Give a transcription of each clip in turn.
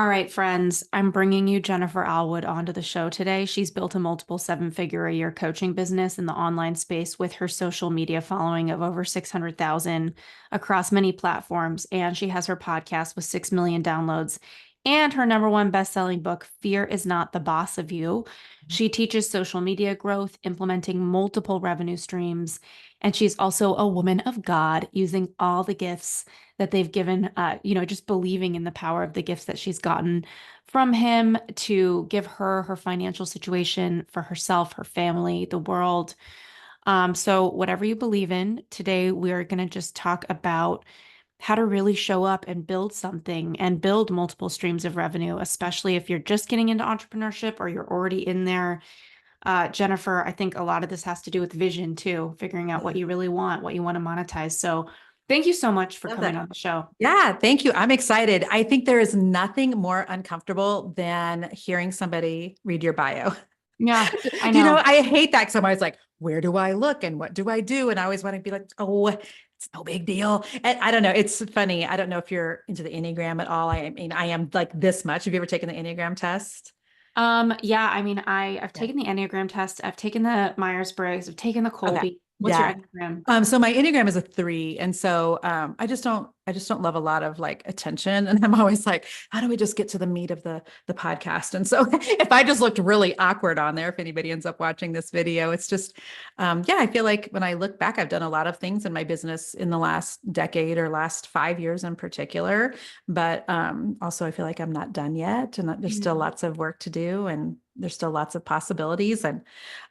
All right, friends, I'm bringing you Jennifer Allwood onto the show today. She's built a multiple seven-figure-a-year coaching business in the online space with her social media following of over 600,000 across many platforms. And she has her podcast with 6 million downloads and her number one best-selling book, Fear is Not the Boss of You. She teaches social media growth, implementing multiple revenue streams. And she's also a woman of God using all the gifts that they've given, just believing in the power of the gifts that she's gotten from him to give her her financial situation for herself, her family, the world. So whatever you believe in, today we are going to just talk about how to really show up and build something and build multiple streams of revenue, especially if you're just getting into entrepreneurship or you're already in there. Jennifer, I think a lot of this has to do with vision too, figuring out what you really want, what you want to monetize. So thank you so much for Love coming that. on the show. Yeah, thank you. I'm excited. I think there is nothing more uncomfortable than hearing somebody read your bio. Yeah, I know. I hate that because I'm always like, where do I look and what do I do? And I always want to be like, oh, it's no big deal. And I don't know. It's funny. I don't know if you're into the Enneagram at all. I mean, I am like this much. Have you ever taken the Enneagram test? Yeah, I mean, I've Yeah. taken the Enneagram test, I've taken the Myers-Briggs, I've taken the Okay. Colby. What's your Yeah. Enneagram? So my Enneagram is a 3. And so I just don't love a lot of like attention. And I'm always like, how do we just get to the meat of the podcast? And so if I just looked really awkward on there, if anybody ends up watching this video, it's just yeah, I feel like when I look back, I've done a lot of things in my business in the last decade or last 5 years in particular. But also I feel like I'm not done yet. And there's still lots of work to do. And there's still lots of possibilities. And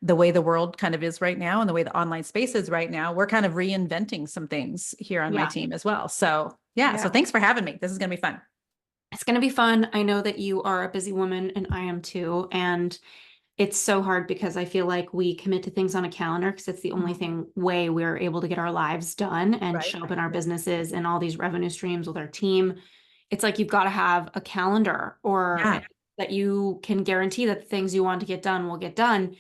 the way the world kind of is right now and the way the online space is right now, we're kind of reinventing some things here on my Yeah. team as well. So yeah, so Yeah. thanks for having me. This is going to be fun. It's going to be fun. I know that you are a busy woman and I am too. And it's so hard because I feel like we commit to things on a calendar because it's the only way we're able to get our lives done and Right. show up in our businesses and all these revenue streams with our team. It's like you've got to have a calendar or Yeah. that you can guarantee that the things you want to get done will get done.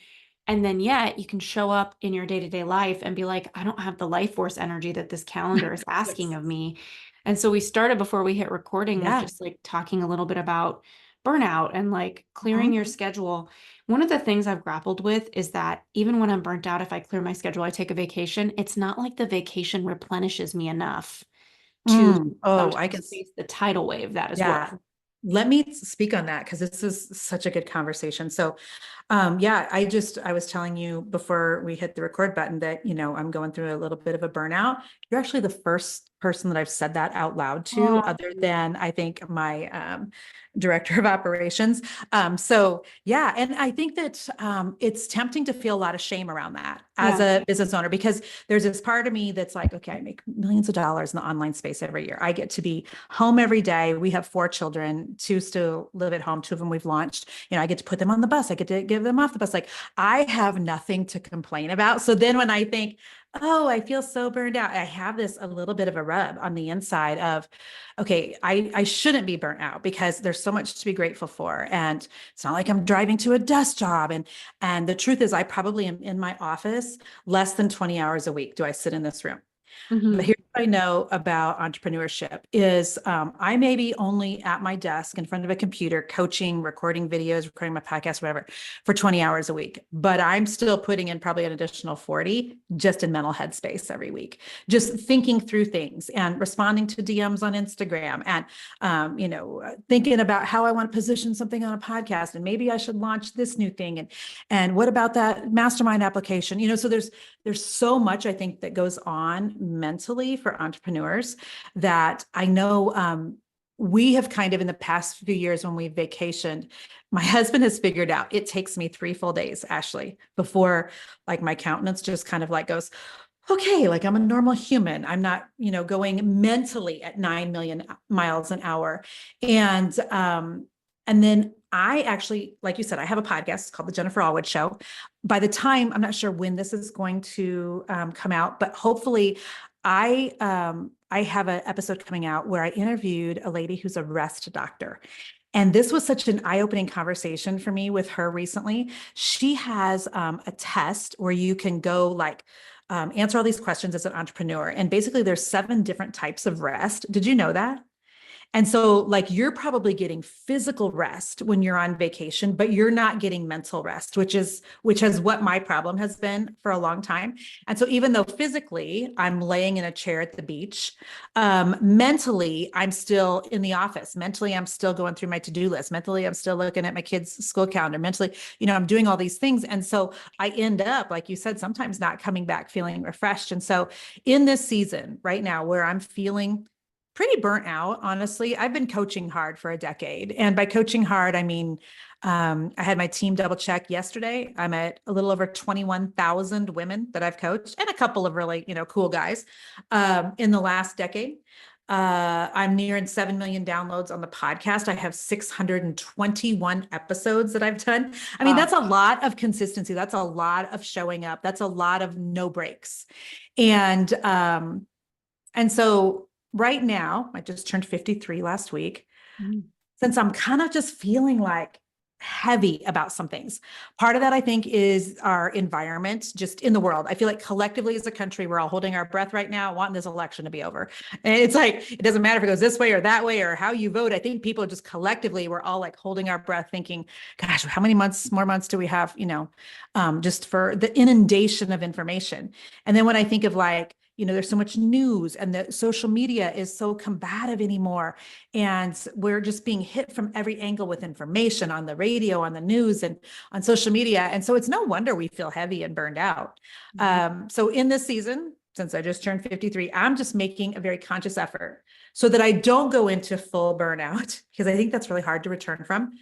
And then yet you can show up in your day-to-day life and be like, I don't have the life force energy that this calendar is asking Yes. of me. And so we started before we hit recording with Yeah. just like talking a little bit about burnout and like clearing Mhm. your schedule. One of the things I've grappled with is that even when I'm burnt out, if I clear my schedule, I take a vacation, it's not like the vacation replenishes me enough to Oh, I sometimes can. face the tidal wave that is work. Yeah. Let me speak on that because this is such a good conversation. So, yeah, I was telling you before we hit the record button that, I'm going through a little bit of a burnout. You're actually the first person that I've said that out loud to, Oh, other than I think my director of operations. So yeah, and I think that it's tempting to feel a lot of shame around that as yeah. a business owner, because there's this part of me that's like, okay, I make millions of dollars in the online space every year. I get to be home every day. We have 4 children, 2 still live at home, 2 of them we've launched. I get to put them on the bus. I get to give them off the bus. Like I have nothing to complain about. So then when I think, oh, I feel so burned out, I have this a little bit of a rub on the inside of, okay, I shouldn't be burnt out because there's so much to be grateful for. And it's not like I'm driving to a desk job. And the truth is I probably am in my office less than 20 hours a week. Do I sit in this room? But Mhm. here's what I know about entrepreneurship is I may be only at my desk in front of a computer, coaching, recording videos, recording my podcast, whatever, for 20 hours a week. But I'm still putting in probably an additional 40 just in mental headspace every week, just thinking through things and responding to DMs on Instagram and, thinking about how I want to position something on a podcast. And maybe I should launch this new thing. And what about that mastermind application? So there's so much I think that goes on mentally for entrepreneurs that I know we have kind of in the past few years when we've vacationed, my husband has figured out it takes me 3 full days, Ashley, before like my countenance just kind of like goes, okay, like I'm a normal human. I'm not, going mentally at 9 million miles an hour. And then I actually, like you said, I have a podcast called The Jennifer Allwood Show. By the time, I'm not sure when this is going to come out, but hopefully I have an episode coming out where I interviewed a lady who's a rest doctor. And this was such an eye-opening conversation for me with her recently. She has a test where you can go like answer all these questions as an entrepreneur. And basically there's 7 different types of rest. Did you know that? And so like you're probably getting physical rest when you're on vacation, but you're not getting mental rest, which has what my problem has been for a long time. And so even though physically I'm laying in a chair at the beach, mentally I'm still in the office. Mentally, I'm still going through my to-do list. Mentally, I'm still looking at my kids' school calendar. Mentally, I'm doing all these things. And so I end up, like you said, sometimes not coming back feeling refreshed. And so in this season right now where I'm feeling pretty burnt out, honestly, I've been coaching hard for a decade. And by coaching hard, I mean, I had my team double check yesterday. I'm at a little over 21,000 women that I've coached and a couple of really, cool guys in the last decade. I'm nearing 7 million downloads on the podcast. I have 621 episodes that I've done. I mean, that's a lot of consistency. That's a lot of showing up. That's a lot of no breaks. And so right now, I just turned 53 last week. Mm-hmm. Since I'm kind of just feeling like heavy about some things. Part of that, I think, is our environment just in the world. I feel like collectively as a country, we're all holding our breath right now, wanting this election to be over. And it's like, it doesn't matter if it goes this way or that way or how you vote. I think people just collectively, we're all like holding our breath thinking, gosh, how many more months do we have, just for the inundation of information. And then when I think of like, there's so much news and the social media is so combative anymore. And we're just being hit from every angle with information on the radio, on the news, and on social media. And so it's no wonder we feel heavy and burned out. So in this season, since I just turned 53, I'm just making a very conscious effort so that I don't go into full burnout, because I think that's really hard to return from.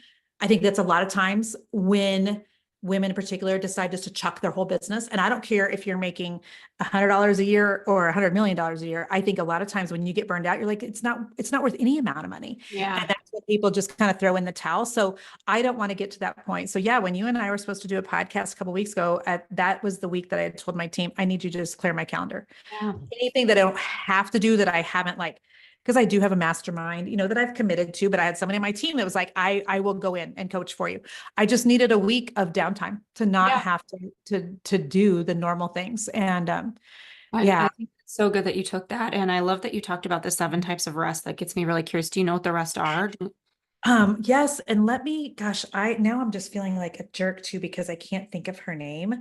I think that's a lot of times when women in particular decide just to chuck their whole business. And I don't care if you're making $100 a year or $100 million a year. I think a lot of times when you get burned out, you're like, it's not worth any amount of money. Yeah. And that's what people just kind of throw in the towel. So I don't want to get to that point. So yeah, when you and I were supposed to do a podcast a couple of weeks ago, that was the week that I had told my team, I need you to just clear my calendar. Yeah. Anything that I don't have to do that I haven't because I do have a mastermind, that I've committed to, but I had somebody on my team that was like, I will go in and coach for you. I just needed a week of downtime to not have to do the normal things. And I think it's so good that you took that. And I love that you talked about the 7 types of rest. That gets me really curious. Do you know what the rest are? Yes. And now I'm just feeling like a jerk too, because I can't think of her name.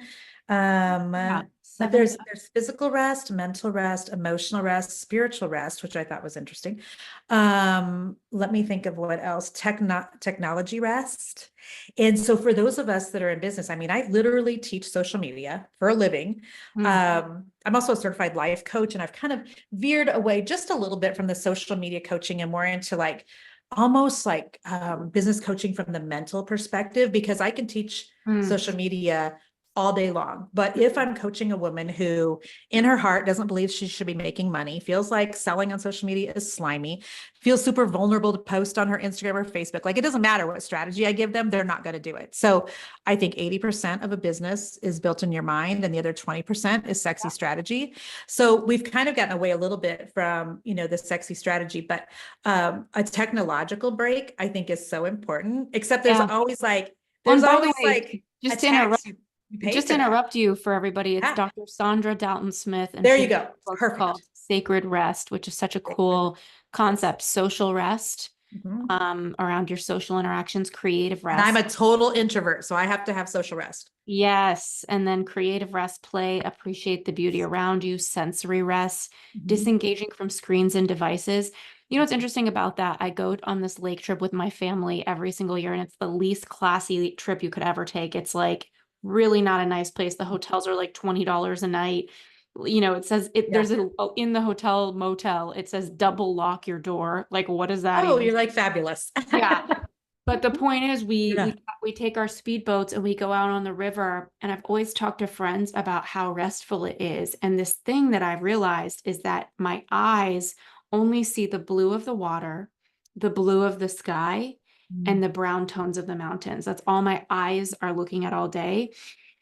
But there's physical rest, mental rest, emotional rest, spiritual rest, which I thought was interesting. Let me think of what else. Technology rest. And so for those of us that are in business, I mean, I literally teach social media for a living. I'm also a certified life coach, and I've kind of veered away just a little bit from the social media coaching and more into almost like business coaching from the mental perspective, because I can teach social media all day long. But if I'm coaching a woman who in her heart doesn't believe she should be making money, feels like selling on social media is slimy, feels super vulnerable to post on her Instagram or Facebook, like it doesn't matter what strategy I give them, they're not going to do it. So I think 80% of a business is built in your mind and the other 20% is sexy strategy. So we've kind of gotten away a little bit from, the sexy strategy, but a technological break I think is so important, except there's always just to interrupt you for everybody. It's Dr. Sandra Dalton Smith. And there you go. Perfect. Called Sacred Rest, which is such a cool concept. Social rest, around your social interactions, creative rest. And I'm a total introvert, so I have to have social rest. Yes. And then creative rest, play, appreciate the beauty around you, sensory rest, disengaging from screens and devices. You know what's interesting about that? I go on this lake trip with my family every single year, and it's the least classy trip you could ever take. It's like really not a nice place. The hotels are like $20 a night. It says there's in the hotel motel, it says double lock your door. Like, what is that? Oh, you're like fabulous. Yeah. But the point is we take our speedboats and we go out on the river. And I've always talked to friends about how restful it is. And this thing that I've realized is that my eyes only see the blue of the water, the blue of the sky, and the brown tones of the mountains. That's all my eyes are looking at all day.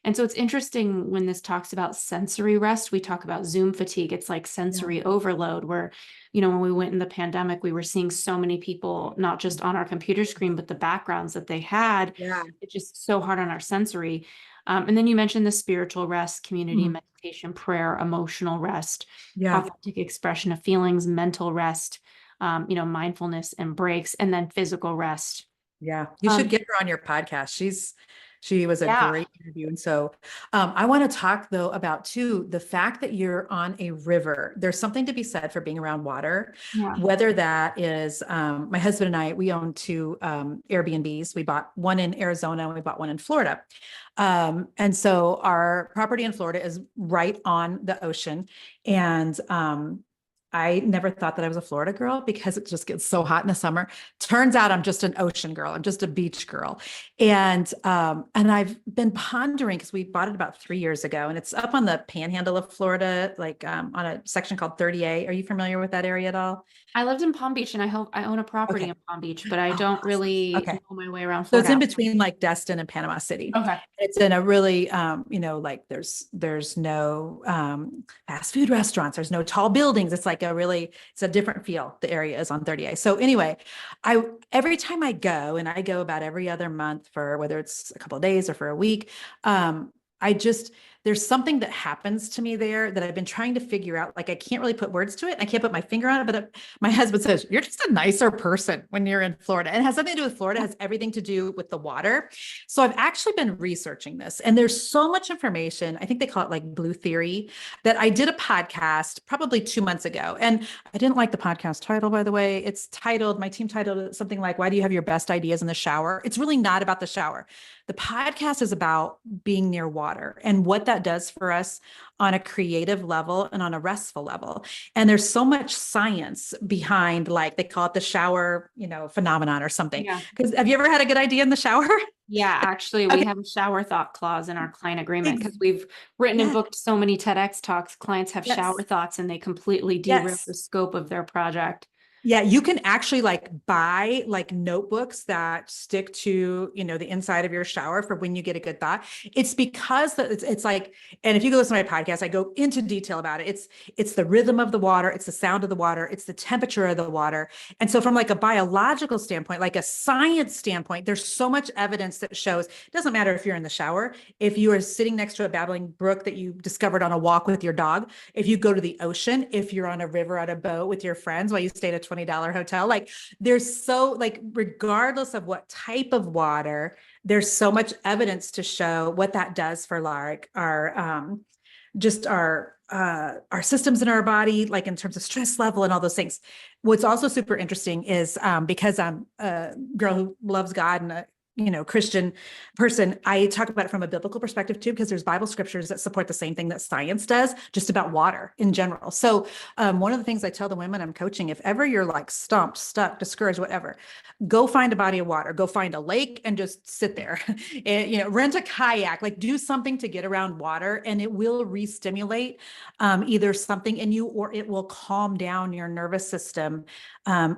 And so it's interesting when this talks about sensory rest, we talk about Zoom fatigue. It's like sensory overload where, when we went in the pandemic, we were seeing so many people, not just on our computer screen, but the backgrounds that they had. It's just so hard on our sensory. And then you mentioned the spiritual rest, community, meditation, prayer, emotional rest, authentic expression of feelings, mental rest, mindfulness and breaks, and then physical rest. Yeah, you should Um, get her on your podcast. She was a yeah, great interview. And so I want to talk though about too the fact that you're on a river. There's something to be said for being around water, yeah, whether that is my husband and I, we own two Airbnbs. We bought one in Arizona and we bought one in Florida. And so our property in Florida is right on the ocean. And I never thought that I was a Florida girl because it just gets so hot in the summer. Turns out I'm just an ocean girl. I'm just a beach girl. And I've been pondering because we bought it about 3 years ago and it's up on the panhandle of Florida, like on a section called 30A. Are you familiar with that area at all? I lived in Palm Beach and I own a property Okay. in Palm Beach, but I Oh, don't awesome. really Okay. know my way around So it's Florida. in between like Destin and Panama City. Okay. It's in a really, like there's no fast food restaurants. There's no tall buildings. It's like it's a different feel. The area is on 30A. So anyway, every time I go, and I go about every other month for whether it's a couple of days or for a week, there's something that happens to me there that I've been trying to figure out. Like I can't really put words to it. I can't put my finger on it, but my husband says, you're just a nicer person when you're in Florida. And it has nothing to do with Florida. It has everything to do with the water. So I've actually been researching this and there's so much information. I think they call it like blue theory that I did a podcast probably 2 months ago. And I didn't like the podcast title, by the way. My team titled it something like, why do you have your best ideas in the shower? It's really not about the shower. The podcast is about being near water and what that does for us on a creative level and on a restful level. And there's so much science behind, like they call it the shower, phenomenon or something. Yeah. Because have you ever had a good idea in the shower? Yeah, actually, we Okay. have a shower thought clause in our client agreement because we've written and Yes. booked so many TEDx talks. Clients have shower Yes. thoughts and they completely derail Yes. the scope of their project. Yeah, you can actually like buy like notebooks that stick to, the inside of your shower for when you get a good thought. It's because it's like, and if you go listen to my podcast, I go into detail about it. It's the rhythm of the water, it's the sound of the water, it's the temperature of the water. And so from like a biological standpoint, like a science standpoint, there's so much evidence that shows it doesn't matter if you're in the shower, if you are sitting next to a babbling brook that you discovered on a walk with your dog, if you go to the ocean, if you're on a river on a boat with your friends while you stayed at $20 hotel. Like there's so like, regardless of what type of water, there's so much evidence to show what that does for like just our systems in our body, like in terms of stress level and all those things. What's also super interesting is because I'm a girl who loves God and a Christian person, I talk about it from a biblical perspective too, because there's Bible scriptures that support the same thing that science does, just about water in general. So one of the things I tell the women I'm coaching, if ever you're like stumped, stuck, discouraged, whatever, go find a body of water, go find a lake and just sit there and, rent a kayak, like do something to get around water and it will re-stimulate either something in you or it will calm down your nervous system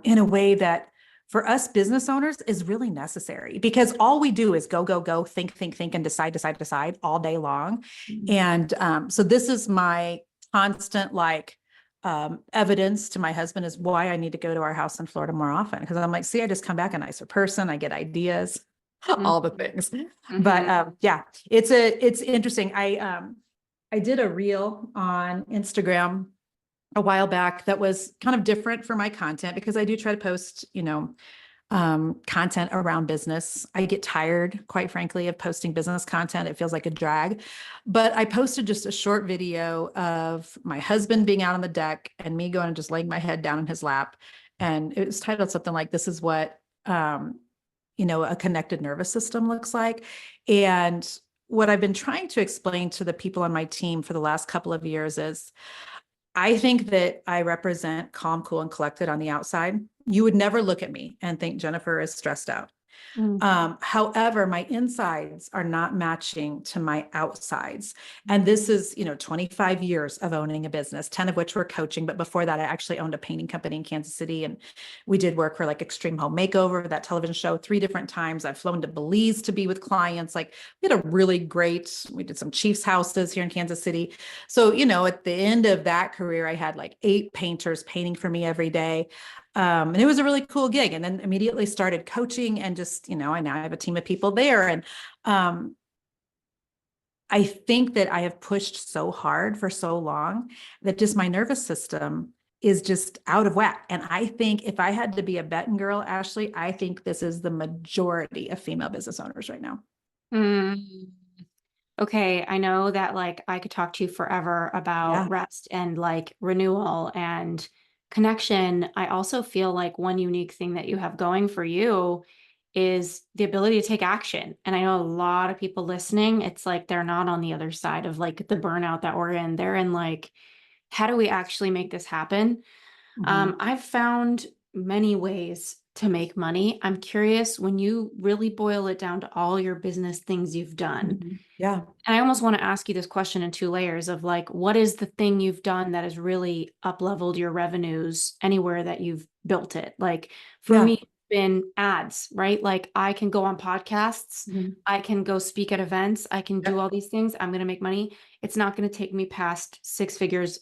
in a way that for us business owners is really necessary because all we do is go, go, go, think, and decide all day long. And so this is my constant evidence to my husband is why I need to go to our house in Florida more often. Cause I'm like, see, I just come back a nicer person. I get ideas, all the things. But yeah, it's interesting. I did a reel on Instagram a while back that was kind of different for my content because I do try to post, content around business. I get tired, quite frankly, of posting business content. It feels like a drag, but I posted just a short video of my husband being out on the deck and me going and just laying my head down in his lap. And it was titled something like, this is what, a connected nervous system looks like. And what I've been trying to explain to the people on my team for the last couple of years is I think that I represent calm, cool, and collected on the outside. You would never look at me and think Jennifer is stressed out. However, my insides are not matching to my outsides. And this is, 25 years of owning a business, 10 of which were coaching. But before that, I actually owned a painting company in Kansas City. And we did work for like Extreme Home Makeover, that television show 3 different times. I've flown to Belize to be with clients. Like we had a really we did some Chiefs houses here in Kansas City. So, at the end of that career, I had like 8 painters painting for me every day. And it was a really cool gig and then immediately started coaching and just, I now have a team of people there. And I think that I have pushed so hard for so long that just my nervous system is just out of whack. And I think if I had to be a betting girl, Ashley, I think this is the majority of female business owners right now. Mm. Okay, I know that like I could talk to you forever Yeah. about rest and like renewal and connection. I also feel like one unique thing that you have going for you is the ability to take action. And I know a lot of people listening, it's like they're not on the other side of like the burnout that we're in. They're in like, how do we actually make this happen? Mhm. I've found many ways to make money. I'm curious when you really boil it down to all your business things you've done. Mhm. Yeah. And I almost want to ask you this question in two layers of like, what is the thing you've done that has really up leveled your revenues anywhere that you've built it? Like for me, Yeah. it's been ads, right? Like I can go on podcasts, Mhm. I can go speak at events, I can do Yep. all these things. I'm going to make money. It's not going to take me past six figures,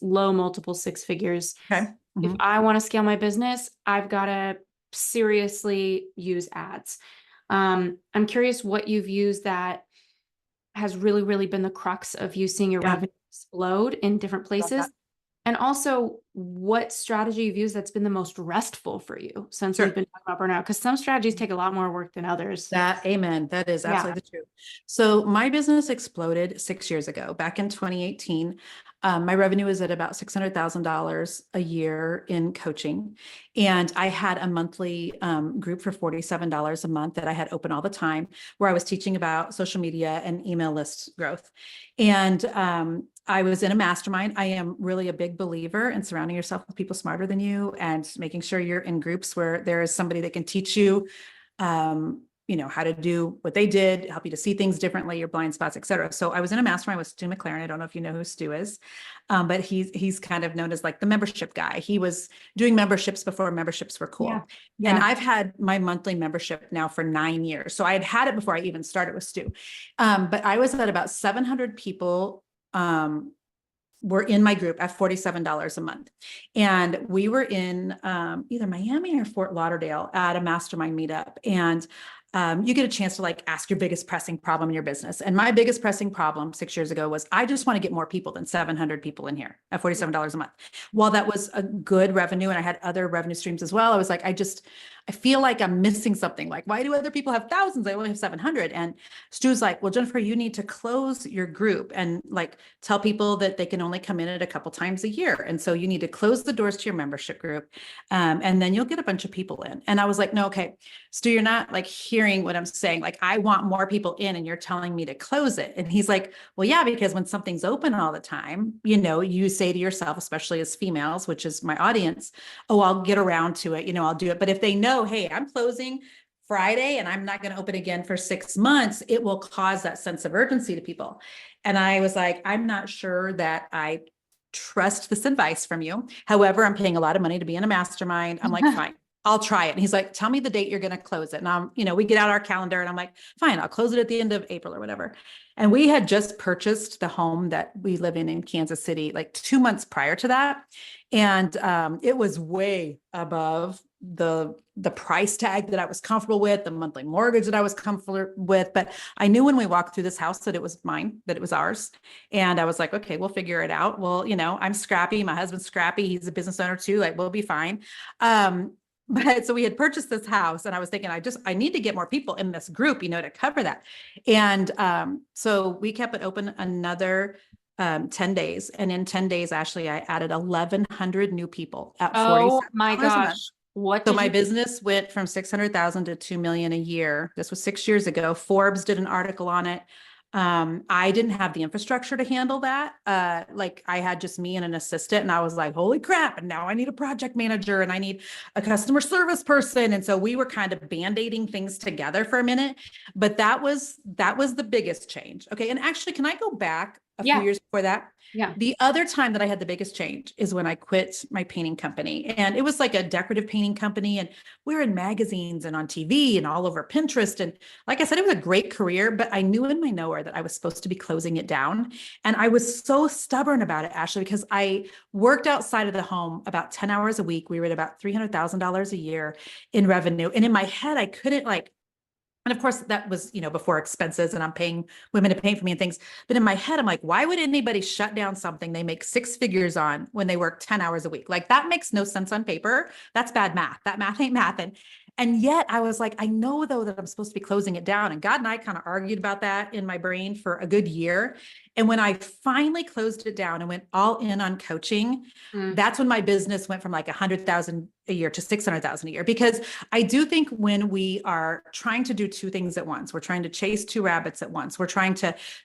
low multiple six figures. Okay. If Mhm. I want to scale my business, I've got to seriously use ads. I'm curious what you've used that has really, really been the crux of you seeing your Yeah. revenue explode in different Love that. places. And also what strategy you've used that's been the most restful for you since we've Sure. been talking about burnout? Because some strategies take a lot more work than others. That, amen. That is Yeah. absolutely the truth. So my business exploded 6 years ago, back in 2018. My revenue was at about $600,000 a year in coaching. And I had a monthly group for $47 a month that I had open all the time, where I was teaching about social media and email list growth. And I was in a mastermind. I am really a big believer in surrounding yourself with people smarter than you and making sure you're in groups where there is somebody that can teach you how to do what they did, help you to see things differently, your blind spots, et cetera. So I was in a mastermind with Stu McLaren. I don't know if you know who Stu is, but he's kind of known as like the membership guy. He was doing memberships before memberships were Yeah. cool. And Yeah. I've had my monthly membership now for 9 years. So I had it before I even started with Stu. But I was at about 700 people were in my group at $47 a month. And we were in either Miami or Fort Lauderdale at a mastermind meetup. And you get a chance to like ask your biggest pressing problem in your business. And my biggest pressing problem 6 years ago was I just want to get more people than 700 people in here at $47 a month. While that was a good revenue and I had other revenue streams as well, I was like, I feel like I'm missing something. Like, why do other people have thousands? I only have 700. And Stu's like, well, Jennifer, you need to close your group and like tell people that they can only come in at a couple times a year. And so you need to close the doors to your membership group. And then you'll get a bunch of people in. And I was like, no, okay, Stu, you're not like hearing what I'm saying. Like, I want more people in and you're telling me to close it. And he's like, well, yeah, because when something's open all the time, you say to yourself, especially as females, which is my audience, oh, I'll get around to it. I'll do it. But if they know, hey, I'm closing Friday and I'm not going to open again for 6 months, it will cause that sense of urgency to people. And I was like, I'm not sure that I trust this advice from you. However, I'm paying a lot of money to be in a mastermind. I'm like, fine, I'll try it. And he's like, tell me the date you're going to close it. And we get out our calendar and I'm like, fine, I'll close it at the end of April or whatever. And we had just purchased the home that we live in Kansas City, like 2 months prior to that. And it was way above the price tag that I was comfortable with, the monthly mortgage that I was comfortable with. But I knew when we walked through this house that it was mine, that it was ours. And I was like, okay, we'll figure it out. Well, I'm scrappy. My husband's scrappy. He's a business owner too. Like, we'll be fine. But so we had purchased this house and I was thinking, I need to get more people in this group, to cover that. And so we kept it open another 10 days. And in 10 days, Ashley, I added 1,100 new people at Oh my $47 a month. gosh. What So did my you business went from 600,000 to 2 million a year. This was 6 years ago. Forbes did an article on it. I didn't have the infrastructure to handle that. Like I had just me and an assistant and I was like, holy crap. And now I need a project manager and I need a customer service person. And so we were kind of band-aiding things together for a minute, but that was the biggest change. Okay. And actually, can I go back a few Yeah. years before that? Yeah. The other time that I had the biggest change is when I quit my painting company. And it was like a decorative painting company. And we were in magazines and on TV and all over Pinterest. And like I said, it was a great career, but I knew in my knower that I was supposed to be closing it down. And I was so stubborn about it, Ashley, because I worked outside of the home about 10 hours a week. We were at about $300,000 a year in revenue. And in my head, I couldn't And of course, that was, before expenses, and I'm paying women to paint for me and things. But in my head, I'm like, why would anybody shut down something they make six figures on when they work 10 hours a week? Like, that makes no sense on paper. That's bad math. That math ain't math. And yet I was like, I know though that I'm supposed to be closing it down. And God and I kind of argued about that in my brain for a good year. And when I finally closed it down and went all in on coaching, that's when my business went from like 100,000 a year to 600,000 a year. Because I do think when we are trying to do two things at once, we're trying to chase two rabbits at once.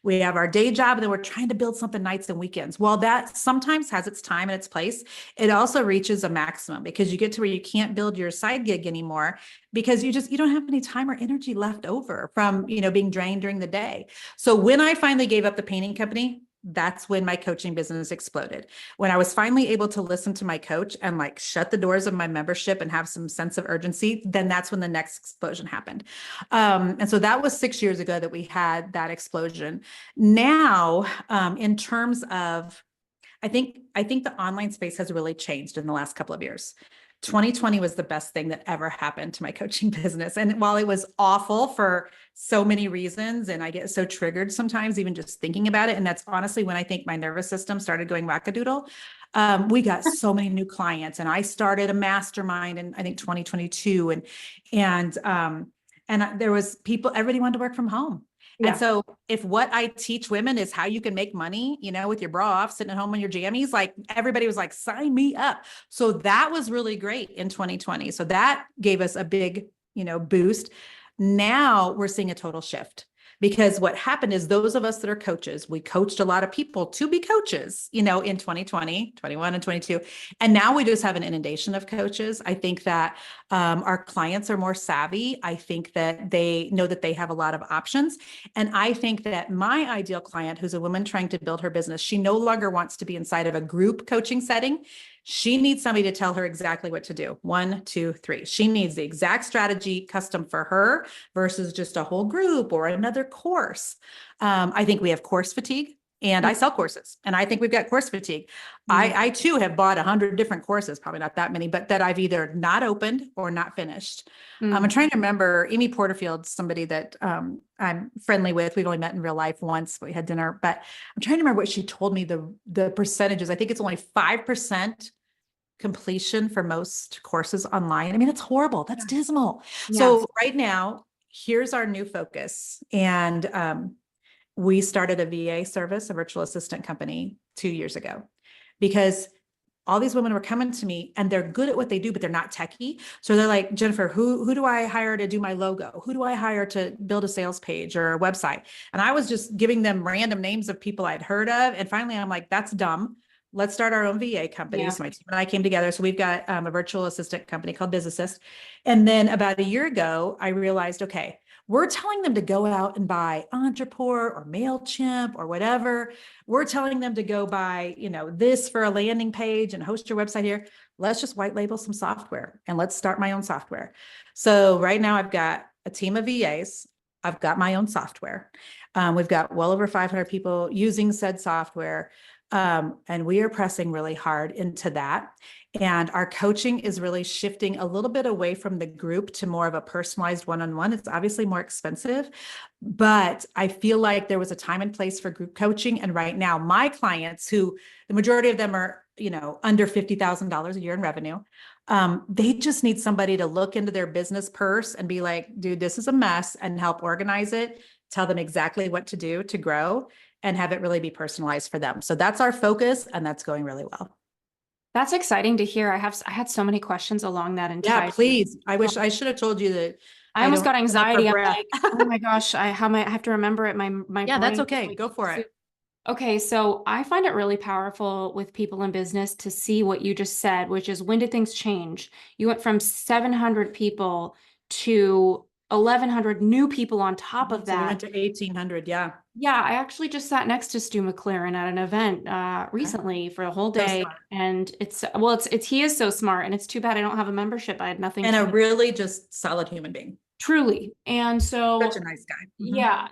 We have our day job, and then we're trying to build something nights and weekends. While that sometimes has its time and its place, it also reaches a maximum, because you get to where you can't build your side gig anymore, because you don't have any time or energy left over from, being drained during the day. So when I finally gave up the painting company, that's when my coaching business exploded. When I was finally able to listen to my coach and like shut the doors of my membership and have some sense of urgency, then that's when the next explosion happened. And so that was 6 years ago that we had that explosion. Now, in terms of, I think the online space has really changed in the last couple of years. 2020 was the best thing that ever happened to my coaching business. And while it was awful for so many reasons, and I get so triggered sometimes, even just thinking about it, and that's honestly when I think my nervous system started going wackadoodle. We got so many new clients, and I started a mastermind in, I think, 2022. And there was everybody wanted to work from home. Yeah. And so if what I teach women is how you can make money, with your bra off, sitting at home on your jammies, like everybody was like, sign me up. So that was really great in 2020. So that gave us a big, boost. Now we're seeing a total shift, because what happened is those of us that are coaches, we coached a lot of people to be coaches, in 2020, 21 and 22. And now we just have an inundation of coaches. I think that our clients are more savvy. I think that they know that they have a lot of options. And I think that my ideal client, who's a woman trying to build her business, she no longer wants to be inside of a group coaching setting. She needs somebody to tell her exactly what to do. 1, 2, 3. She needs the exact strategy custom for her versus just a whole group or another course. I think we have course fatigue, and I sell courses, and I think we've got course fatigue. I too have bought 100 different courses, probably not that many, but that I've either not opened or not finished. I'm trying to remember Amy Porterfield, somebody that I'm friendly with. We've only met in real life once. We had dinner, but I'm trying to remember what she told me the percentages. I think it's only 5% completion for most courses online. I mean, that's horrible. That's dismal. Yes. So right now, here's our new focus. And we started a VA service, a virtual assistant company 2 years ago, because all these women were coming to me and they're good at what they do, but they're not techie. So they're like, Jennifer, who do I hire to do my logo? Who do I hire to build a sales page or a website? And I was just giving them random names of people I'd heard of. And finally, I'm like, that's dumb. Let's start our own VA company. Yeah. So my team and I came together. So we've got a virtual assistant company called BizAssist. And then about a year ago, I realized, okay, we're telling them to go out and buy Entrepreneur or MailChimp or whatever. We're telling them to go buy, this for a landing page and host your website here. Let's just white label some software and let's start my own software. So right now I've got a team of VAs. I've got my own software. We've got well over 500 people using said software. And we are pressing really hard into that. And our coaching is really shifting a little bit away from the group to more of a personalized one-on-one. It's obviously more expensive, but I feel like there was a time and place for group coaching. And right now, my clients, who the majority of them are, under $50,000 a year in revenue, they just need somebody to look into their business purse and be like, dude, this is a mess, and help organize it, tell them exactly what to do to grow, and have it really be personalized for them. So that's our focus, and that's going really well. That's exciting to hear. I had so many questions along that entire. Yeah, please. I wish I should have told you that. I almost got anxiety. I'm like, oh my gosh, I have to remember it. My yeah, that's okay. Like, go for it. Okay, so I find it really powerful with people in business to see what you just said, which is, when did things change? You went from 700 people to 1,100 new people on top of that. We went to 1,800. Yeah. Yeah. I actually just sat next to Stu McLaren at an event recently for a whole day. And he is so smart, and it's too bad I don't have a membership. I had nothing. And a really just solid human being. truly. And Such so a nice guy. Mhm. yeah,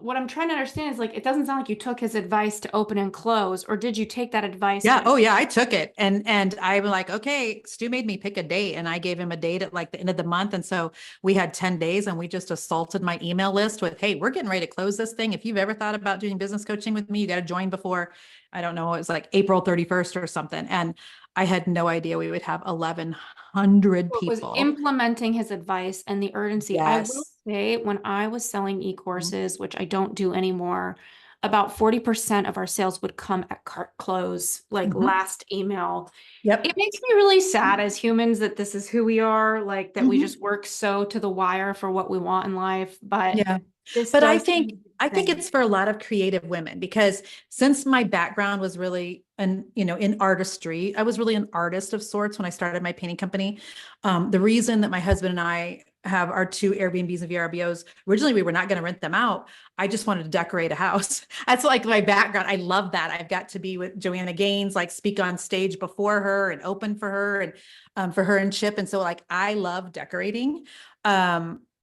what I'm trying to understand is like it doesn't sound like you took his advice to open and close, or did you take that advice Yeah. to Oh, yeah. I took it, and I was like, okay. Stu made me pick a date, and I gave him a date at like the end of the month, and so we had 10 days, and we just assaulted my email list with, "Hey, we're getting ready to close this thing. If you've ever thought about doing business coaching with me, you got to join before, I don't know, it was like April 31st or something." And I had no idea we would have 1,100 It was people. implementing his advice and the urgency. I will Yes. say, when I was selling Mhm. e-courses, which I don't do anymore, about 40% of our sales would come at cart close, like Mhm. last email. It Yep. makes me really sad as humans that this is who we are, like that we Mhm. just work so to the wire for what we want in life. But Yeah. this But does seem to be I the think thing. it's for a lot of creative women, because since my background was really in artistry, I was really an artist of sorts when I started my painting company. The reason that my husband and I have our two Airbnbs and VRBOs, originally we were not going to rent them out. I just wanted to decorate a house. That's like my background. I love that. I've got to be with Joanna Gaines, like speak on stage before her and open for her, and for her and Chip. And so like I love decorating.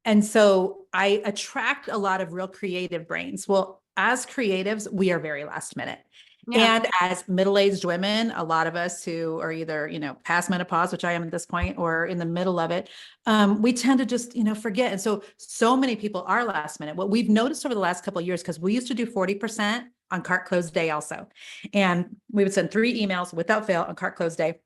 And so I attract a lot of real creative brains. Well, as creatives, we are very last minute. Yeah. And as middle-aged women, a lot of us who are either, past menopause, which I am at this point, or in the middle of it, we tend to just, forget. And so many people are last minute. What we've noticed over the last couple of years, because we used to do 40% on cart close day also. And we would send 3 emails without fail on cart close day.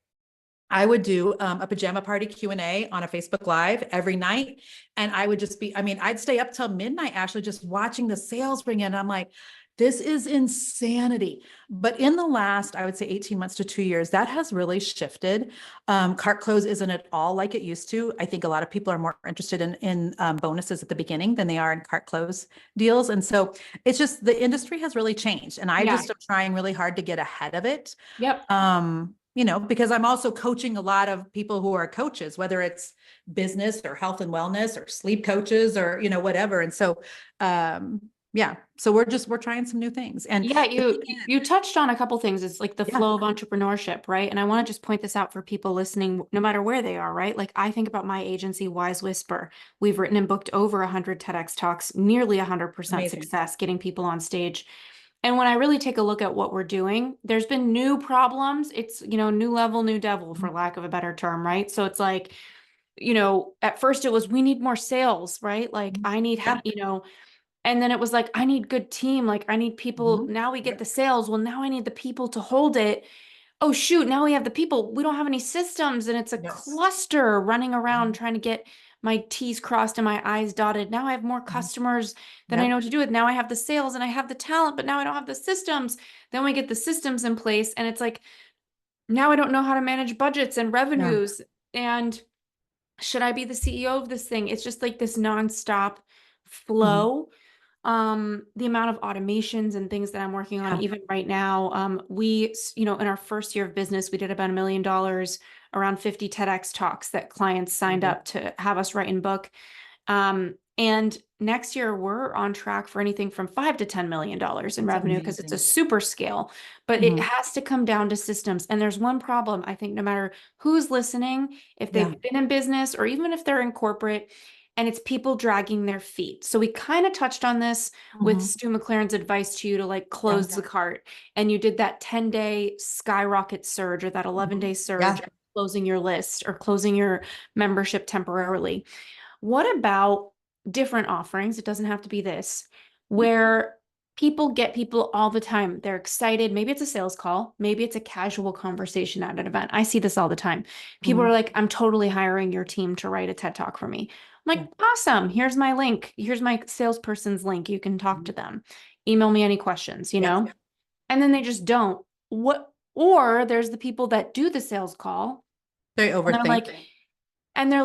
I would do a pajama party Q&A on a Facebook Live every night. And I would just I'd stay up till midnight, actually, just watching the sales bring in. I'm like, this is insanity. But in the last, I would say 18 months to 2 years, that has really shifted. Cart close isn't at all like it used to. I think a lot of people are more interested in bonuses at the beginning than they are in cart close deals. And so it's just the industry has really changed. And I Yeah. just am trying really hard to get ahead of it. Yep. Because I'm also coaching a lot of people who are coaches, whether it's business or health and wellness or sleep coaches or, whatever. And so, yeah, so we're trying some new things. And Yeah, if you you touched on a couple things. It's like the can, flow of entrepreneurship, right? And I want to just point this out for people listening, no matter where they are, right? Like I think about my agency, Wise Whisper. We've written and booked over 100 TEDx talks, nearly 100% amazing. success getting people on stage. And when I really take a look at what we're doing, there's been new problems. It's, new level, new devil, for lack of a better term, right? So it's like, at first it was, we need more sales, right? Like I need, Yeah. and then it was like, I need good team. Like I need people. Mhm. Now we get Yep. the sales. Well, now I need the people to hold it. Oh, shoot. Now we have the people. We don't have any systems. And it's a Yes. cluster running around Mhm. trying to get my T's crossed and my I's dotted. Now I have more Mhm. customers than I know Yep. what to do with. Now I have the sales and I have the talent, but now I don't have the systems. Then we get the systems in place. And it's like, now I don't know how to manage budgets and Yeah. revenues. And should I be the CEO of this thing? It's just like this nonstop Mhm. flow. The amount of automations and things that I'm working on Yeah. even right now. In our first year of business, we did about $1 million, around 50 TEDx talks that clients signed Mhm. up to have us write and book. And next year we're on track for anything from $5 to $10 million in That's revenue because it's a amazing. super scale, but it Mhm. has to come down to systems. And there's one problem, I think, no matter who's listening, if Yeah. they've been in business or even if they're in corporate, and it's people dragging their feet. So we kind of touched on this with Mhm. Stu McLaren's advice to you to like Yeah. close the cart. And you did that 10-day skyrocket surge or that 11-day Mhm. surge Yeah. of closing your list or closing your membership temporarily. What about different offerings? It doesn't have to be this, where people get people all the time. They're excited. Maybe it's a sales call. Maybe it's a casual conversation at an event. I see this all the time. People are Mhm. like, I'm totally hiring your team to write a TED Talk for me. I'm like, Yeah. awesome. Here's my link. Here's my salesperson's link. You can talk Mhm. to them. Email me any questions, you Yep. know? And then they just don't. Or there's the people that do the sales call They and they're overthink.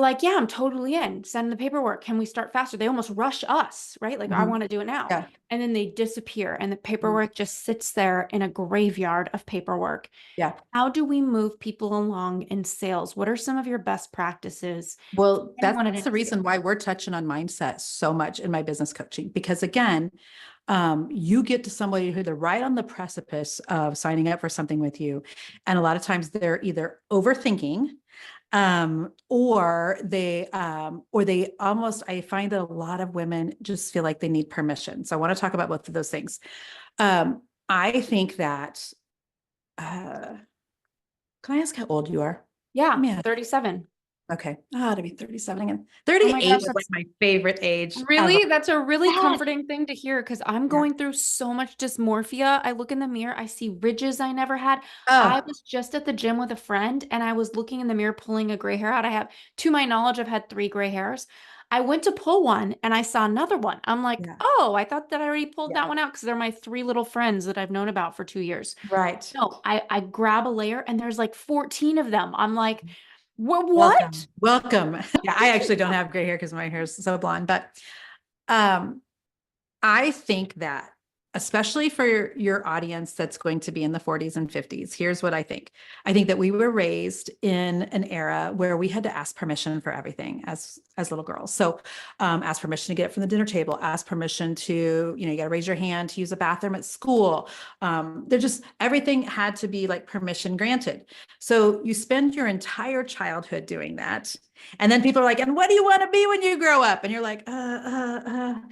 like, yeah, I'm totally in. Send the paperwork. Can we start faster? They almost rush us, right? Like, I Mhm. want to do it now. Yeah. And then they disappear, and the Mhm. paperwork just sits there in a graveyard of paperwork. Yeah. How do we move people along in sales? What are some of your best practices? Well, Anyone at that's any the reason scale? why we're touching on mindset so much in my business coaching, because again, you get to somebody who they're right on the precipice of signing up for something with you. And a lot of times they're either overthinking, Or they almost, I find that a lot of women just feel like they need permission. So I want to talk about both of those things. I think that, can I ask how old you are? Let Yeah, me ask. 37. Okay. To be 37 again. Oh my 38 gosh, is like that's my favorite age of really, that's a really yeah. comforting thing to hear because I'm Yeah. going through so much dysmorphia. I look in the mirror, I see ridges I never had. I Oh, was just at the gym with a friend and I was looking in the mirror, pulling a gray hair out. To my knowledge, I've had 3 gray hairs. I went to pull one and I saw another one. I'm like, yeah. oh, I thought that I already pulled that Yeah. one out because they're my 3 little friends that I've known about for 2 years. Right. No, I grab a layer and there's like 14 of them. I'm like, what? Welcome. Welcome. Yeah, I actually don't have gray hair because my hair is so blonde, but um I think that, especially for your audience that's going to be in the 40s and 50s, here's what I think. I think that we were raised in an era where we had to ask permission for everything as little girls. So ask permission to get up from the dinner table, ask permission to, you got to raise your hand to use a bathroom at school. They're just, everything had to be like permission granted. So you spend your entire childhood doing that. And then people are like, and what do you want to be when you grow up? And you're like, I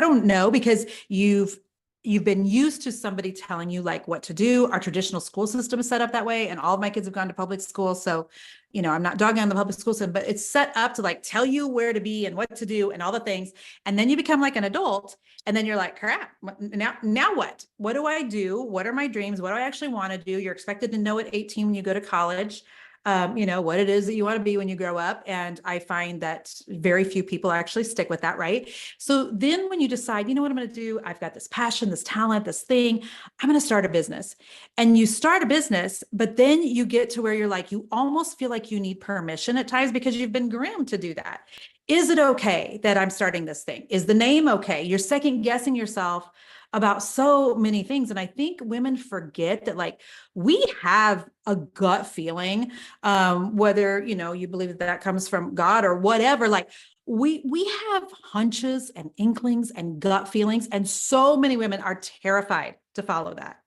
don't know, because you've been used to somebody telling you like what to do. Our traditional school system is set up that way, and all of my kids have gone to public school. So, I'm not dogging on the public school system, but it's set up to like tell you where to be and what to do and all the things. And then you become like an adult, and then you're like, crap, now what? What do I do? What are my dreams? What do I actually want to do? You're expected to know at 18 when you go to college. What it is that you want to be when you grow up. And I find that very few people actually stick with that, right? So then when you decide, what I'm going to do, I've got this passion, this talent, this thing, I'm going to start a business. And you start a business, but then you get to where you're like, you almost feel like you need permission at times because you've been groomed to do that. Is it okay that I'm starting this thing? Is the name okay? You're second guessing yourself about so many things. And I think women forget that like we have a gut feeling, whether, you believe that that comes from God or whatever, like we have hunches and inklings and gut feelings. And so many women are terrified to follow that.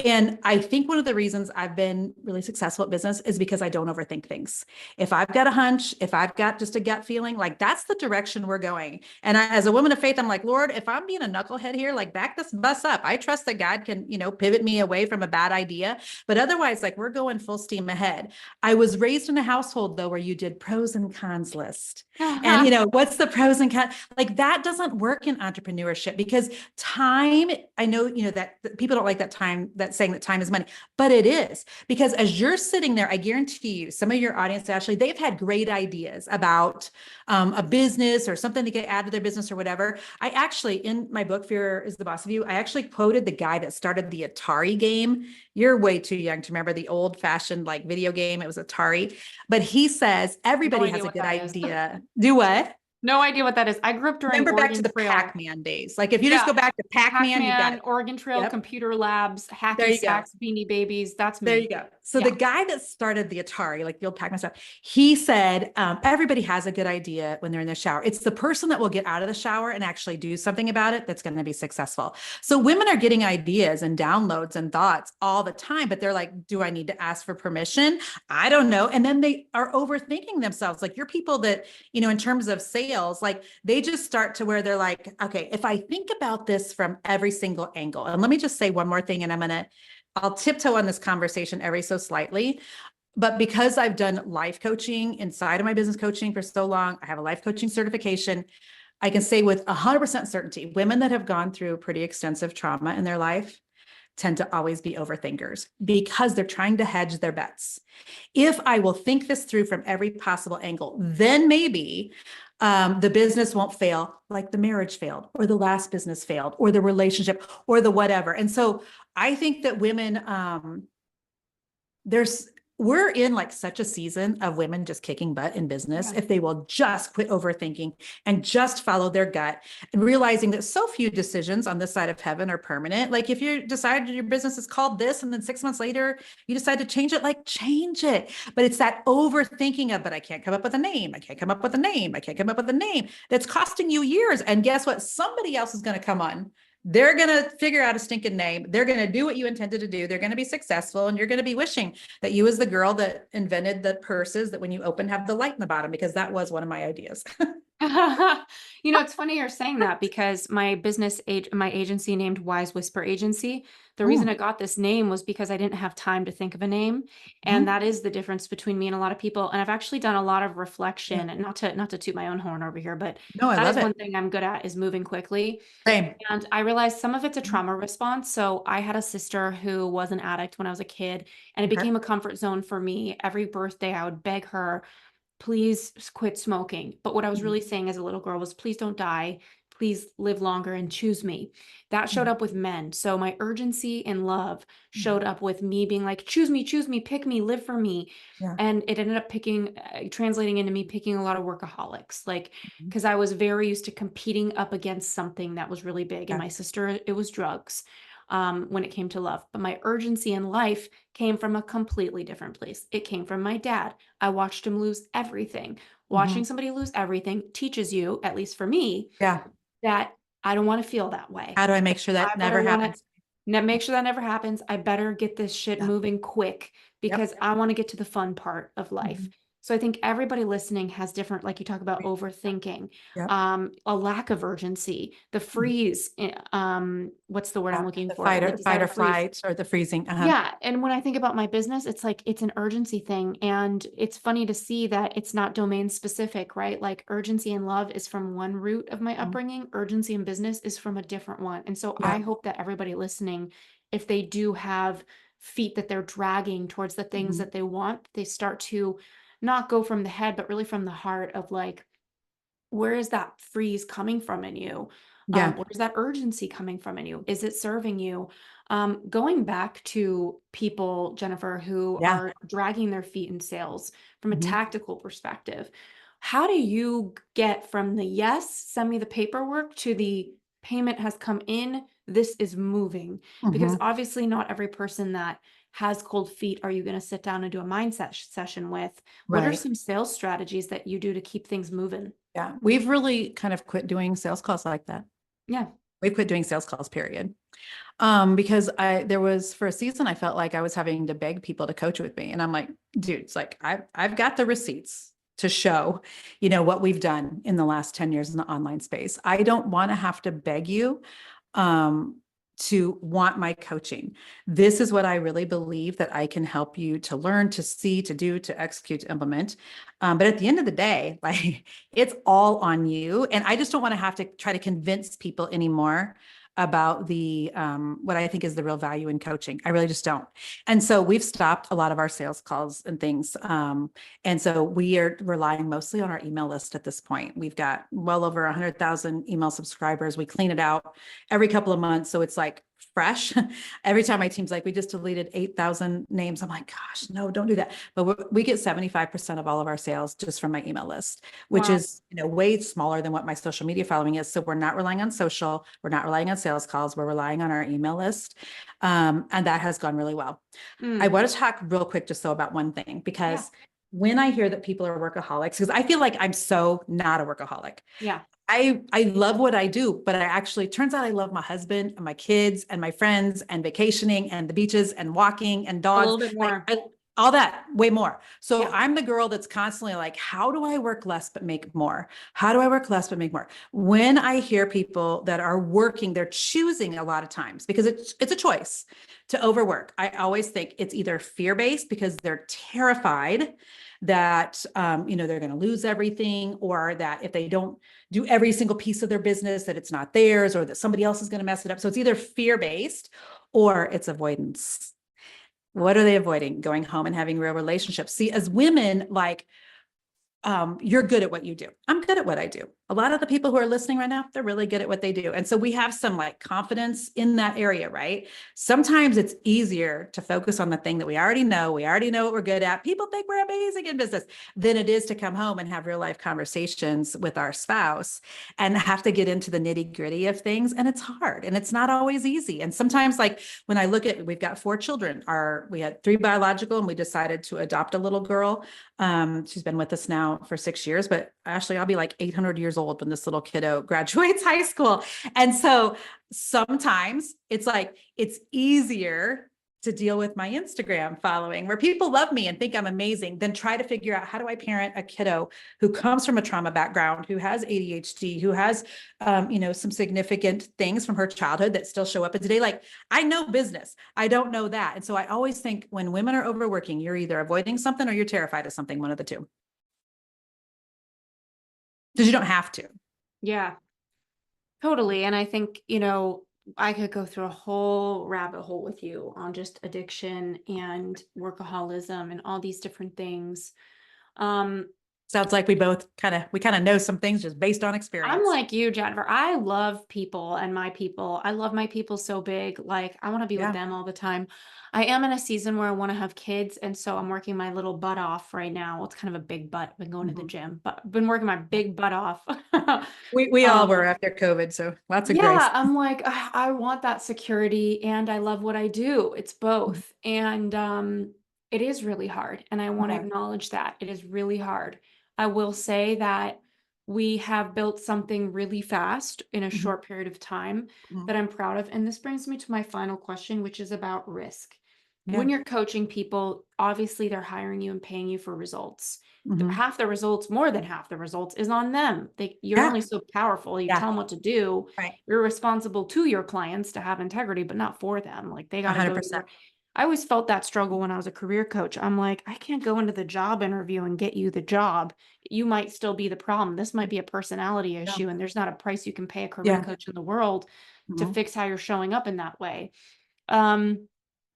And I think one of the reasons I've been really successful at business is because I don't overthink things. If I've got a hunch, if I've got just a gut feeling, like that's the direction we're going. And as a woman of faith, I'm like, Lord, if I'm being a knucklehead here, like back this bus up. I trust that God can, pivot me away from a bad idea. But otherwise, like we're going full steam ahead. I was raised in a household though, where you did pros and cons list. And, what's the pros and cons? Like that doesn't work in entrepreneurship because time, I know, that people don't like that time, that saying that time is money, but it is, because as you're sitting there, I guarantee you, some of your audience, Ashley, they've had great ideas about a business or something to get out of their business or whatever. I actually, in my book, Fear is the Boss of You, I actually quoted the guy that started the Atari game. You're way too young to remember the old fashioned like video game. It was Atari, but he says everybody has a good idea. Do what? No idea what that is. I grew up during Remember back to Oregon the Trail. Pac-Man days. Like if you just go back to Pac-Man, you've got Pac-Man, it. Oregon Trail, Yep. computer labs, There hacky you go. sacks, beanie babies. That's There me. you go. So Yeah. the guy that started the Atari, like the old Pac-Man stuff, he said, everybody has a good idea when they're in the shower. It's the person that will get out of the shower and actually do something about it that's going to be successful. So women are getting ideas and downloads and thoughts all the time, but they're like, do I need to ask for permission? I don't know. And then they are overthinking themselves. Like you're people that, in terms of sales, like they just start to where they're like, okay, if I think about this from every single angle, and let me just say one more thing, and I'll tiptoe on this conversation every so slightly, but because I've done life coaching inside of my business coaching for so long, I have a life coaching certification. I can say with 100% certainty, women that have gone through pretty extensive trauma in their life tend to always be overthinkers because they're trying to hedge their bets. If I will think this through from every possible angle, then maybe the business won't fail like the marriage failed or the last business failed or the relationship or the whatever. And so I think that women, we're in like such a season of women just kicking butt in business if they will just quit overthinking and just follow their gut and realizing that so few decisions on this side of heaven are permanent. Like if you decide your business is called this and then 6 months later you decide to change it, like change it. But it's that overthinking of, but I can't come up with a name. I can't come up with a name. I can't come up with a name that's costing you years. And guess what? Somebody else is going to come on they're going to figure out a stinking name. They're going to do what you intended to do. They're going to be successful. And you're going to be wishing that you was the girl that invented the purses that when you open have the light in the bottom, because that was one of my ideas. It's funny you're saying that because my agency named Wise Whisper Agency. The reason Mm, I got this name was because I didn't have time to think of a name. And mhm. that is the difference between me and a lot of people. And I've actually done a lot of Yeah. reflection, and not to toot my own horn over here, but No, I that love is it. one thing I'm good at is moving quickly. Same. And I realized some of it's a Mhm. trauma response. So I had a sister who was an addict when I was a kid, and it Okay. became a comfort zone for me. Every birthday, I would beg her, please quit smoking. But what I was Mhm. really saying as a little girl was, please don't die. Please live longer and choose me. That showed Mhm. up with men. So my urgency and love showed Mhm. up with me being like, choose me, pick me, live for me. Yeah. And it ended up translating into me picking a lot of workaholics, like, Mhm. because I was very used to competing up against something that was really big. And Yeah. my sister, it was drugs when it came to love. But my urgency in life came from a completely different place. It came from my dad. I watched him lose everything. Mhm. Watching somebody lose everything teaches you, at least for me, Yeah. that I don't want to feel that way. How do I make sure I that never better want to happens? make sure that never happens. I better get this shit Yeah. moving quick Yep. because I want to get to the fun part of life. Mhm. So I think everybody listening has different, like you talk about overthinking, Yep. a lack of urgency, the Mhm. freeze. What's the word I'm Yeah. looking The for? The fight desire or to freeze. flight or the freezing. Uh-huh. Yeah, and when I think about my business, it's like it's an urgency thing, and it's funny to see that it's not domain specific, right? Like urgency and love is from one root of my Mhm. upbringing, urgency and business is from a different one. And so Yeah. I hope that everybody listening, if they do have feet that they're dragging towards the things Mhm. that they want, they start to not go from the head, but really from the heart of like, where is that freeze coming from in you? Yeah. Where's that urgency coming from in you? Is it serving you? Going back to people, Jennifer, who Yeah. are dragging their feet in sales from a Mhm. tactical perspective, how do you get from the yes, send me the paperwork to the payment has come in, this is moving? Because Mhm. obviously, not every person that has cold feet are you going to sit down and do a mindset session with. What are Right. some sales strategies that you do to keep things moving? Yeah. We've really kind of quit doing sales calls like that. Yeah. We quit doing sales calls, period. Because there was for a season, I felt like I was having to beg people to coach with me. And I'm like, dude, it's like, I've got the receipts to show, what we've done in the last 10 years in the online space. I don't want to have to beg you, um, to want my coaching. This is what I really believe that I can help you to learn, to see, to do, to execute, to implement. But at the end of the day, like it's all on you. And I just don't want to have to try to convince people anymore about the what I think is the real value in coaching. I really just don't. And so we've stopped a lot of our sales calls and things. And so we are relying mostly on our email list at this point. We've got well over 100,000 email subscribers. We clean it out every couple of months. So it's like fresh. Every time my team's like, we just deleted 8,000 names. I'm like, gosh, no, don't do that. But we get 75% of all of our sales just from my email list, which Wow. is, way smaller than what my social media following is. So we're not relying on social. We're not relying on sales calls. We're relying on our email list. And that has gone really well. I Mm, want to talk real quick just so about one thing, yeah. because when I hear that people are workaholics, because I feel like I'm so not a workaholic. Yeah. I love what I do, but I actually turns out I love my husband and my kids and my friends and vacationing and the beaches and walking and A dogs. little bit Like more. all that way more. So Yeah. I'm the girl that's constantly like, how do I work less but make more? How do I work less but make more? When I hear people that are working, they're choosing a lot of times because it's a choice to overwork. I always think it's either fear-based because they're terrified that they're going to lose everything, or that if they don't do every single piece of their business that it's not theirs, or that somebody else is going to mess it up. So it's either fear-based or it's avoidance. What are they avoiding? Going home and having real relationships. See, as women, like, you're good at what you do. I'm good at what I do. A lot of the people who are listening right now, they're really good at what they do. And so we have some like confidence in that area, right? Sometimes it's easier to focus on the thing that we already know. We already know what we're good at. People think we're amazing in business than it is to come home and have real life conversations with our spouse and have to get into the nitty gritty of things. And it's hard and it's not always easy. And sometimes, like when I look at, we've got 4 children, we had 3 biological and we decided to adopt a little girl. She's been with us now now for 6 years, but actually I'll be like 800 years old when this little kiddo graduates high school. And so sometimes it's like, it's easier to deal with my Instagram following where people love me and think I'm amazing, then try to figure out how do I parent a kiddo who comes from a trauma background, who has ADHD, who has, some significant things from her childhood that still show up in today. Like I know business, I don't know that. And so I always think when women are overworking, you're either avoiding something or you're terrified of something, one of the two. Because you don't have to. Yeah, totally. And I think, I could go through a whole rabbit hole with you on just addiction and workaholism and all these different things. Um, Sounds like we kind of know some things just based on I'm experience. like you, Jennifer. I love people and my people. I love my people so big. Like I want to be with Yeah. them all the time. I am in a season where I want to have kids. And so I'm working my little butt off right now. Well, it's kind of a big butt. I've been going to the Mhm. gym, but I've been working my big butt off. We all Um, were after COVID, so lots of grace. yeah, I'm like, "Ugh, I want that security and I love what I do. It's Mhm. both. And it is really hard. And I want to Yeah. acknowledge that it is really hard. I will say that we have built something really fast in a Mhm. short period of time Mhm. that I'm proud of. And this brings me to my final question, which is about risk. When Yeah. you're coaching people, obviously they're hiring you and paying you for results. Mhm. Half the results, more than half the results, is on them. You're Yeah. only so powerful. You Yeah. tell them what to do. Right. You're responsible to your clients to have integrity, but not for them. Like they got to go do 100%. work. I always felt that struggle when I was a career coach. I'm like, I can't go into the job interview and get you the job. You might still be the problem. This might be a personality Yeah. issue, and there's not a price you can pay a career Yeah. coach in the world to Mhm. fix how you're showing up in that way. Um,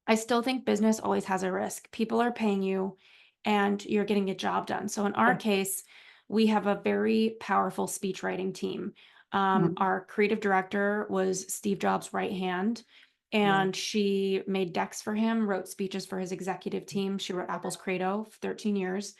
I still think business always has a risk. People are paying you and you're getting a job done. So in our Yeah. case, we have a very powerful speech writing team. Mhm. Our creative director was Steve Jobs' right hand, Yeah. and she made decks for him, wrote speeches for his executive team. She wrote Love it. Apple's Credo for 13 years.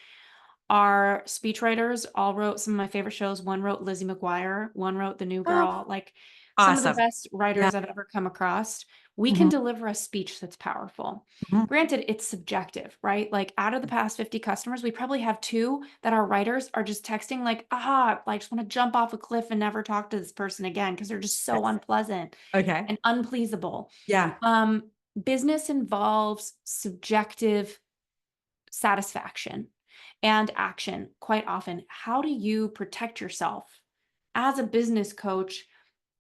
Our speechwriters all wrote some of my favorite shows. One wrote Lizzie McGuire, one wrote The New Oh, Girl, like some of the awesome. best Yeah. writers I've ever come across. We can Mhm. deliver a speech that's powerful. Mhm. Granted, it's subjective, right? Like out of the past 50 customers, we probably have two that our writers are just texting like, I just want to jump off a cliff and never talk to this person again because they're just so Yes. unpleasant Okay. and unpleasable. Yeah. Um, Business involves subjective satisfaction and action quite often. How do you protect yourself as a business coach,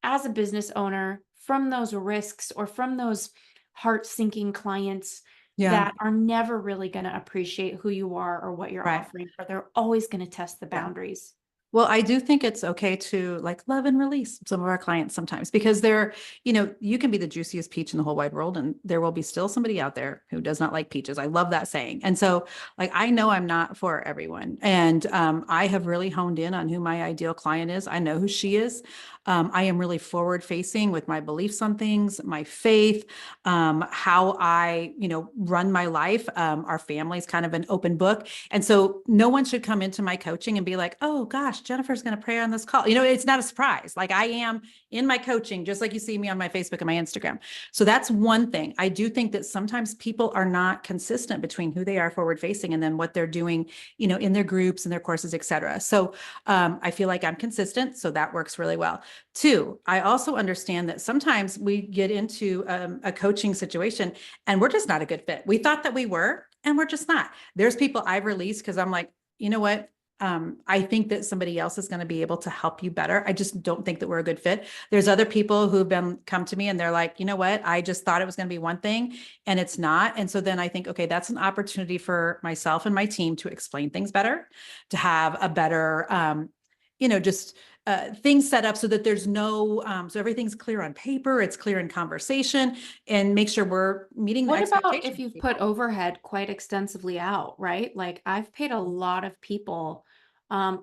as a business owner from those risks or from those heart sinking clients Yeah. that are never really going to appreciate who you are or what you're Right. offering, but they're always going to test the Yeah. boundaries? Well, I do think it's okay to like love and release some of our clients sometimes because you can be the juiciest peach in the whole wide world and there will be still somebody out there who does not like peaches. I love that saying. And so like, I know I'm not for everyone. And I have really honed in on who my ideal client is. I know who she is. I am really forward facing with my beliefs on things, my faith, how I, run my life. Our family's kind of an open book. And so no one should come into my coaching and be like, oh gosh, Jennifer's going to pray on this call. It's not a surprise. Like I am in my coaching, just like you see me on my Facebook and my Instagram. So that's one thing. I do think that sometimes people are not consistent between who they are forward facing and then what they're doing, in their groups and their courses, et cetera. So I feel like I'm consistent. So that works really well. Two, I also understand that sometimes we get into a coaching situation and we're just not a good fit. We thought that we were, and we're just not. There's people I've released because I'm like, you know what? I think that somebody else is going to be able to help you better. I just don't think that we're a good fit. There's other people who've come to me and they're like, you know what? I just thought it was going to be one thing and it's not. And so then I think, okay, that's an opportunity for myself and my team to explain things better, to have a better, just things set up so that there's no, so everything's clear on paper, it's clear in conversation, and make sure we're meeting the What about expectations if of you've put people. overhead quite extensively out, right? Like I've paid a lot of people.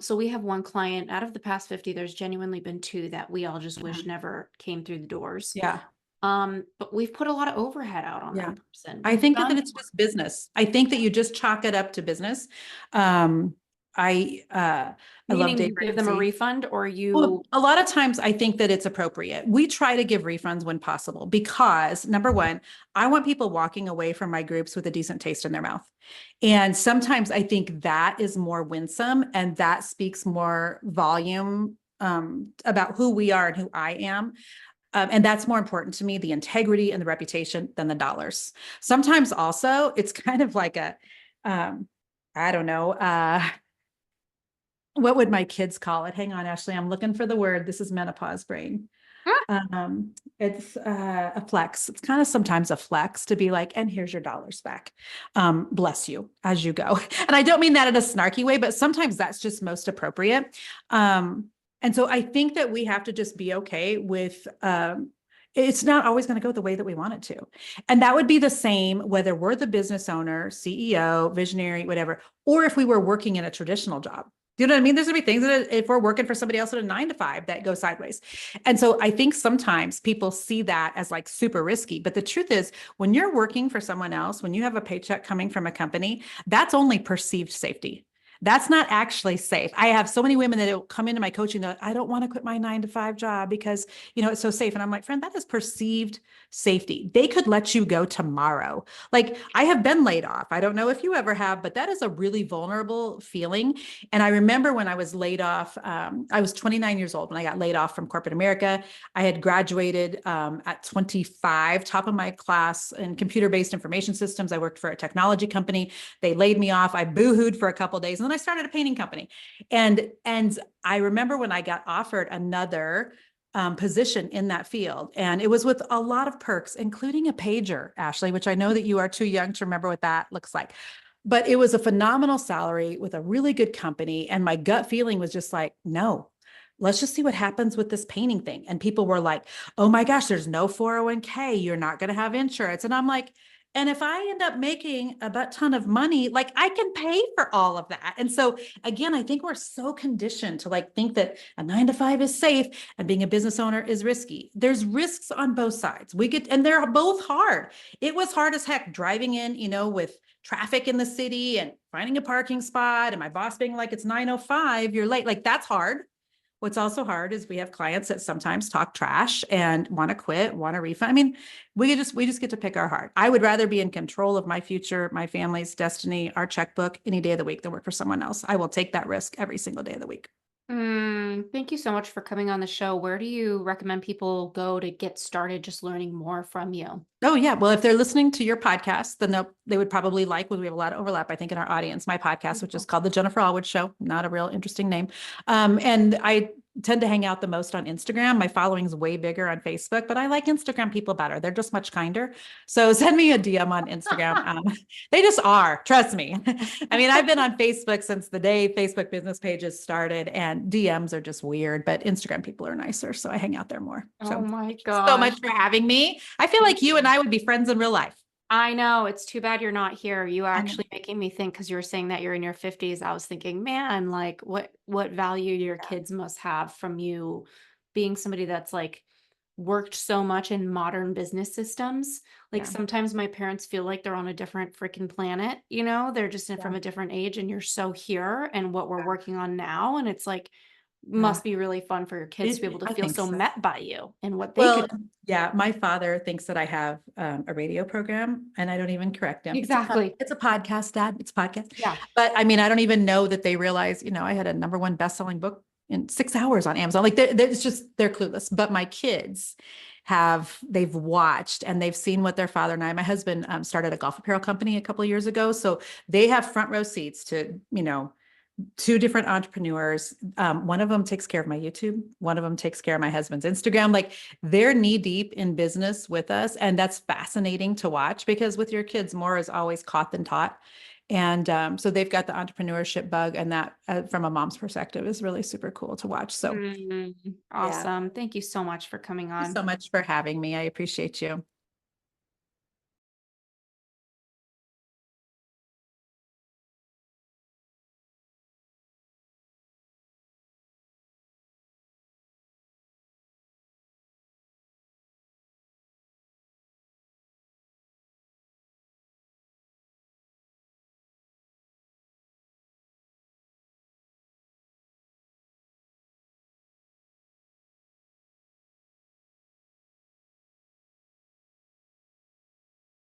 So we have one client out of the past 50, there's genuinely been two that we all just wish Mhm. never came through the doors. Yeah. But we've put a lot of overhead out on Yeah. that person. I We've think that done it's just business. I think that you just chalk it up to business. Um, I love Meaning you Dave give them a Ramsey. refund or Well, you, a lot of times I think that it's appropriate. We try to give refunds when possible because number one, I want people walking away from my groups with a decent taste in their mouth. And sometimes I think that is more winsome and that speaks more volume about who we are and who I am. And that's more important to me, the integrity and the reputation than the dollars. Sometimes also it's kind of like um, I don't know, what would my kids call it? Hang on, Ashley, I'm looking for the word. This is menopause brain. It's a flex. It's kind of sometimes a flex to be like, and here's your dollars back. Bless you as you go. And I don't mean that in a snarky way, but sometimes that's just most appropriate. And so I think that we have to just be okay with it's not always going to go the way that we want it to. And that would be the same whether we're the business owner, CEO, visionary, whatever, or if we were working in a traditional job. Do you know what I mean? There's gonna be things that if we're working for somebody else at a 9 to 5 that go sideways. And so I think sometimes people see that as like super risky. But the truth is, when you're working for someone else, when you have a paycheck coming from a company, that's only perceived safety. That's not actually safe. I have so many women that will come into my coaching that I don't want to quit my 9 to 5 job because, it's so safe. And I'm like, friend, that is perceived safety. They could let you go tomorrow. Like I have been laid off. I don't know if you ever have, but that is a really vulnerable feeling. And I remember when I was laid off, I was 29 years old when I got laid off from corporate America. I had graduated at 25, top of my class in computer-based information systems. I worked for a technology company. They laid me off. I boohooed for a couple of days, and then I started a painting company. And I remember when I got offered another position in that field, and it was with a lot of perks, including a pager, Ashley, which I know that you are too young to remember what that looks like. But it was a phenomenal salary with a really good company. And my gut feeling was just like, no, let's just see what happens with this painting thing. And people were like, oh my gosh, there's no 401k. You're not going to have insurance. And I'm like, and if I end up making a butt ton of money, like I can pay for all of that. And so again, I think we're so conditioned to like think that a 9 to 5 is safe and being a business owner is risky. There's risks on both sides. And they're both hard. It was hard as heck driving in, with traffic in the city and finding a parking spot and my boss being like, it's 9:05, you're late. Like that's hard. What's also hard is we have clients that sometimes talk trash and want to quit, want to refund. I mean, we just get to pick our heart. I would rather be in control of my future, my family's destiny, our checkbook any day of the week than work for someone else. I will take that risk every single day of the week. Thank you so much for coming on the show. Where do you recommend people go to get started just learning more from you? Oh yeah. Well, if they're listening to your podcast, then they would probably like, we have a lot of overlap, I think, in our audience, my podcast, which is called the Jennifer Allwood Show. Not a real interesting name. And I tend to hang out the most on Instagram. My following is way bigger on Facebook, but I like Instagram people better. They're just much kinder. So send me a DM on Instagram. They just are, trust me. I mean, I've been on Facebook since the day Facebook business pages started, and DMs are just weird, but Instagram people are nicer. So I hang out there more. So Oh my thank you so much gosh. for having me. I feel like you and I would be friends in real life. I know. It's too bad you're not here. You I know. actually making me think because you were saying that you're in your 50s. I was thinking, man, like what value your kids must have from you being somebody that's like worked so much in modern business systems. Like Yeah. sometimes my parents feel like they're on a different freaking planet, they're just from a different age and you're so here and what we're working on now. And it's like, must be really fun for your kids to be able to I feel think so so. met by you and what they Well, could. yeah, my father thinks that I have a radio program and I don't even correct him. Exactly. It's a podcast, Dad. It's a podcast. Yeah. But I mean, I don't even know that they realize, I had a #1 best-selling book in 6 hours on Amazon. Like they're clueless. But my kids they've watched and they've seen what their father and my husband started a golf apparel company a couple of years ago. So they have front row seats to, 2 different entrepreneurs. One of them takes care of my YouTube. One of them takes care of my husband's Instagram. Like they're knee deep in business with us. And that's fascinating to watch because with your kids, more is always caught than taught. And so they've got the entrepreneurship bug, and that from a mom's perspective is really super cool to watch. So Awesome. Thank you so much for coming thank you on. so much for having me. I appreciate you.